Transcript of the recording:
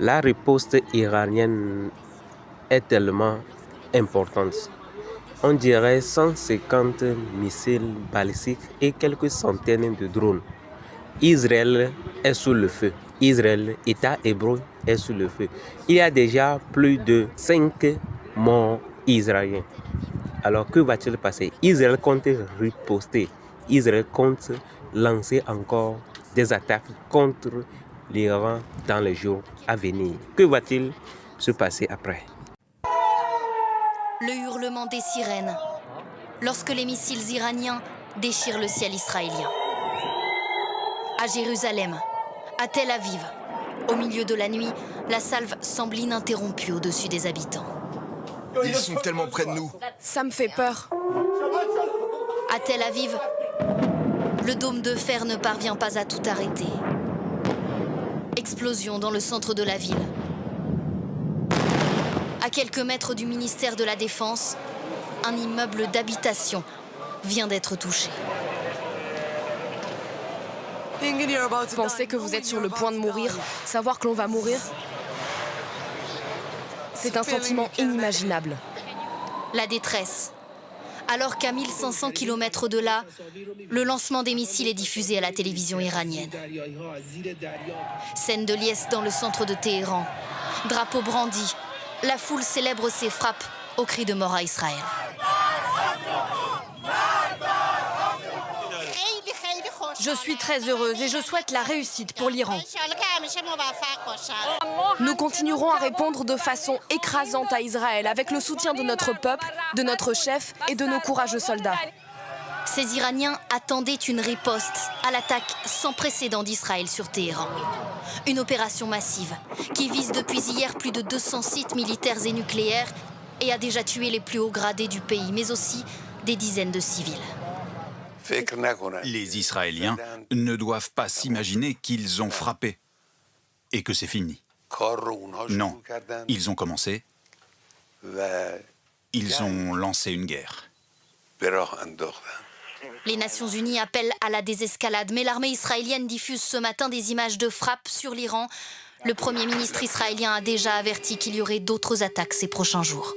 La riposte iranienne est tellement importante. On dirait 150 missiles balistiques et quelques centaines de drones. Israël est sous le feu. Israël, État hébreu, est sous le feu. Il y a déjà plus de 5 morts israéliens. Alors que va-t-il passer? Israël compte riposter. Israël compte lancer encore des attaques contre l'Iran dans les jours à venir. Que va-t-il se passer après? Le hurlement des sirènes lorsque les missiles iraniens déchirent le ciel israélien. À Jérusalem, à Tel Aviv, au milieu de la nuit, la salve semble ininterrompue au-dessus des habitants. Ils sont tellement près de nous. Ça me fait peur. À Tel Aviv, le dôme de fer ne parvient pas à tout arrêter. Explosion dans le centre de la ville. À quelques mètres du ministère de la Défense, un immeuble d'habitation vient d'être touché. Pensez que vous êtes sur le point de mourir, savoir que l'on va mourir, c'est un sentiment inimaginable. La détresse. Alors qu'à 1500 km de là, le lancement des missiles est diffusé à la télévision iranienne. Scène de liesse dans le centre de Téhéran. Drapeau brandi. La foule célèbre ses frappes au cri de mort à Israël. Je suis très heureuse et je souhaite la réussite pour l'Iran. Nous continuerons à répondre de façon écrasante à Israël avec le soutien de notre peuple, de notre chef et de nos courageux soldats. Ces Iraniens attendaient une riposte à l'attaque sans précédent d'Israël sur Téhéran. Une opération massive qui vise depuis hier plus de 200 sites militaires et nucléaires et a déjà tué les plus hauts gradés du pays, mais aussi des dizaines de civils. Les Israéliens ne doivent pas s'imaginer qu'ils ont frappé et que c'est fini. Non, ils ont commencé, ils ont lancé une guerre. Les Nations Unies appellent à la désescalade, mais l'armée israélienne diffuse ce matin des images de frappes sur l'Iran. Le Premier ministre israélien a déjà averti qu'il y aurait d'autres attaques ces prochains jours.